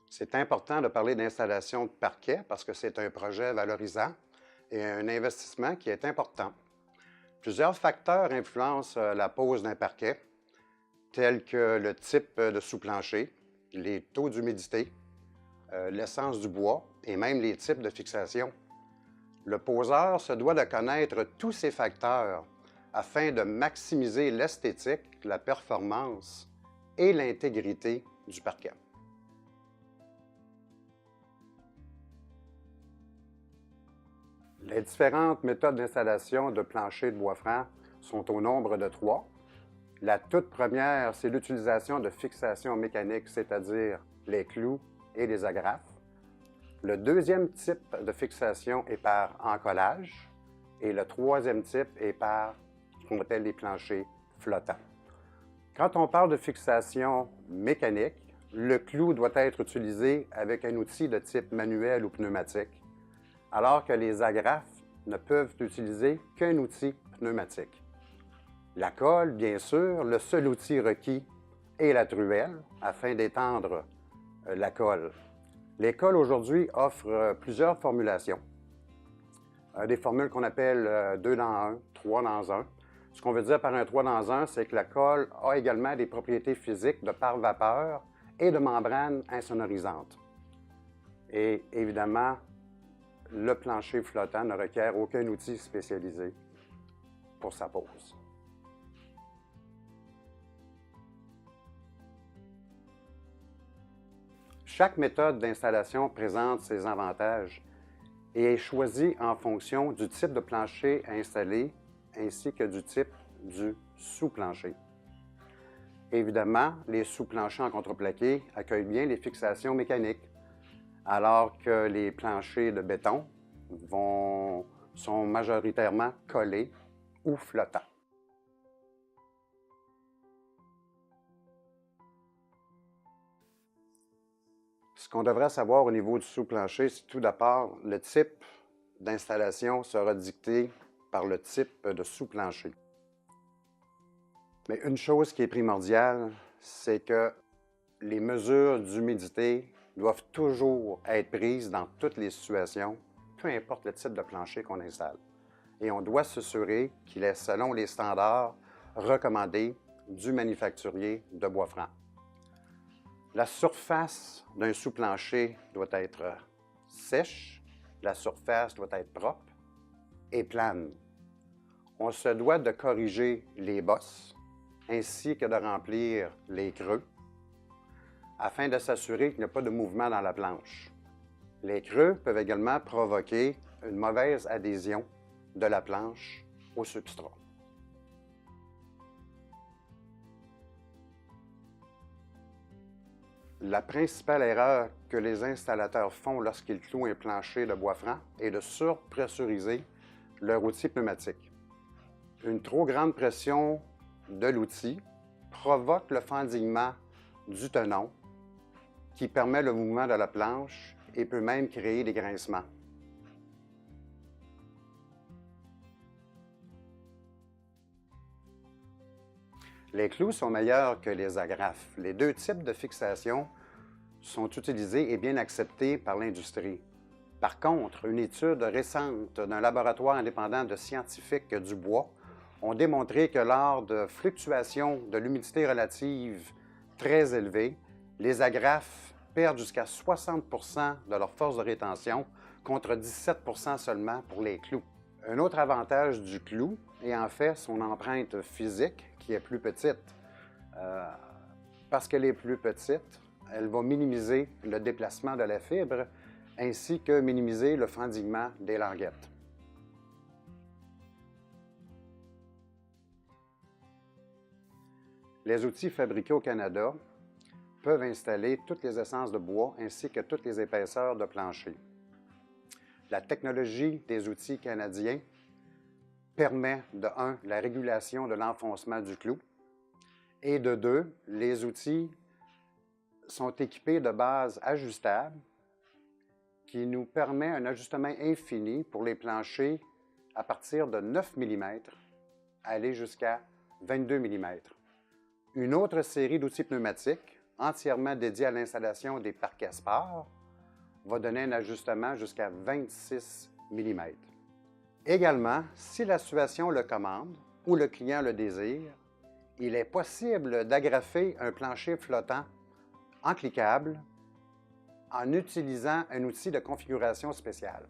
C'est important de parler d'installation de parquet parce que c'est un projet valorisant et un investissement qui est important. Plusieurs facteurs influencent la pose d'un parquet, tels que le type de sous-plancher, les taux d'humidité, l'essence du bois et même les types de fixation. Le poseur se doit de connaître tous ces facteurs afin de maximiser l'esthétique, la performance et l'intégrité du parquet. Les différentes méthodes d'installation de plancher de bois franc sont au nombre de 3. La toute première, c'est l'utilisation de fixation mécanique, c'est-à-dire les clous et les agrafes. Le deuxième type de fixation est par encollage et le troisième type est par ce qu'on appelle les planchers flottants. Quand on parle de fixation mécanique, le clou doit être utilisé avec un outil de type manuel ou pneumatique, alors que les agrafes ne peuvent utiliser qu'un outil pneumatique. La colle, bien sûr, le seul outil requis est la truelle afin d'étendre la colle. Les colles aujourd'hui offrent plusieurs formulations. Des formules qu'on appelle 2 dans 1, 3 dans 1. Ce qu'on veut dire par un 3 dans 1, c'est que la colle a également des propriétés physiques de pare-vapeur et de membrane insonorisante. Et évidemment, le plancher flottant ne requiert aucun outil spécialisé pour sa pose. Chaque méthode d'installation présente ses avantages et est choisie en fonction du type de plancher à installer ainsi que du type du sous-plancher. Évidemment, les sous-planchers en contreplaqué accueillent bien les fixations mécaniques, alors que les planchers de béton sont majoritairement collés ou flottants. Ce qu'on devrait savoir au niveau du sous-plancher, c'est tout d'abord le type d'installation sera dicté par le type de sous-plancher. Mais une chose qui est primordiale, c'est que les mesures d'humidité doivent toujours être prises dans toutes les situations, peu importe le type de plancher qu'on installe. Et on doit s'assurer qu'il est selon les standards recommandés du manufacturier de bois franc. La surface d'un sous-plancher doit être sèche, la surface doit être propre et plane. On se doit de corriger les bosses ainsi que de remplir les creux afin de s'assurer qu'il n'y a pas de mouvement dans la planche. Les creux peuvent également provoquer une mauvaise adhésion de la planche au substrat. La principale erreur que les installateurs font lorsqu'ils clouent un plancher de bois franc est de surpressuriser leur outil pneumatique. Une trop grande pression de l'outil provoque le fendillement du tenon qui permet le mouvement de la planche et peut même créer des grincements. Les clous sont meilleurs que les agrafes. Les deux types de fixation sont utilisés et bien acceptés par l'industrie. Par contre, une étude récente d'un laboratoire indépendant de scientifiques du bois ont démontré que lors de fluctuations de l'humidité relative très élevées, les agrafes perdent jusqu'à 60 % de leur force de rétention contre 17 % seulement pour les clous. Un autre avantage du clou est en fait son empreinte physique qui est plus petite. Parce qu'elle est plus petite, elle va minimiser le déplacement de la fibre ainsi que minimiser le fendillement des languettes. Les outils fabriqués au Canada peuvent installer toutes les essences de bois ainsi que toutes les épaisseurs de plancher. La technologie des outils canadiens permet, de 1, la régulation de l'enfoncement du clou et de 2, les outils sont équipés de bases ajustables qui nous permet un ajustement infini pour les planchers à partir de 9 mm, aller jusqu'à 22 mm. Une autre série d'outils pneumatiques entièrement dédié à l'installation des parquets sport va donner un ajustement jusqu'à 26 mm. Également, si la situation le commande ou le client le désire, il est possible d'agrafer un plancher flottant en cliquable en utilisant un outil de configuration spéciale.